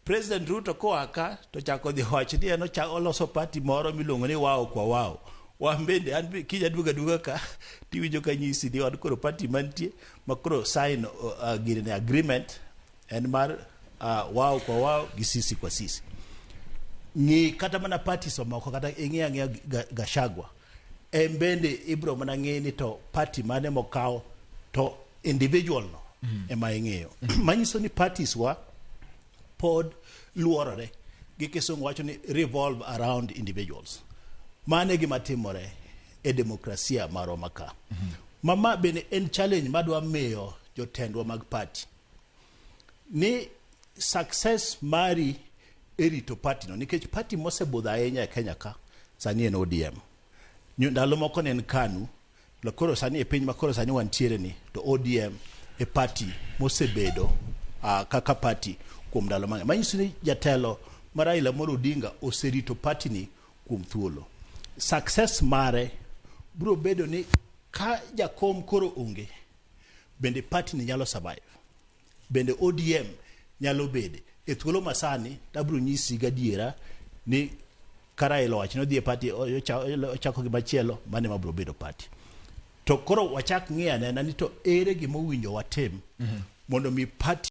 President Ruto koaka to chako dhi wach ni eno oloso party moro miluongo ni wao kwa wao. Wambende an kija duga ka tiwinjo kanyisi ni od koro party mantie makoro sign gine agreement en mar wao kwa wao gi sisi kwa sisi. Ni kata mana party somoko kata ing'e Gashagwa. Bende ibro mana ng'e ni to party mane mokao to individual no ema ing'eyo. Manyiso ni parties wa pod luorore gi kisungu wacho ni revolve around individuals. Mane gima timore e demokrasia maro maka. Mama bene en challenge madwa miyo jotendwa mag party. Ni success mari erito party no nikech party mosebudha ahinya e Kenya ka sani en ODM. Ndalo moko ne en KANU, lakoro sani e piny makoro sani wantiere ni to ODM e party mosebedo kaka party kuom ndalo mang'eny. Manyiso ni jatelo mar Raila Amolo Odinga oserito party ni kuom thuolo. Success mare bro bedo ni ka Jakom koro onge, bende party ni nyalo survive. Bende ODM nyalo bede. E thuolo masani tabro nyisi gadiera ni Raila wach no dhie party ochako gi machielo mane mabro bedo party. To koro wachak ng'e anena ni to ere gima owinjo watim mondo mi party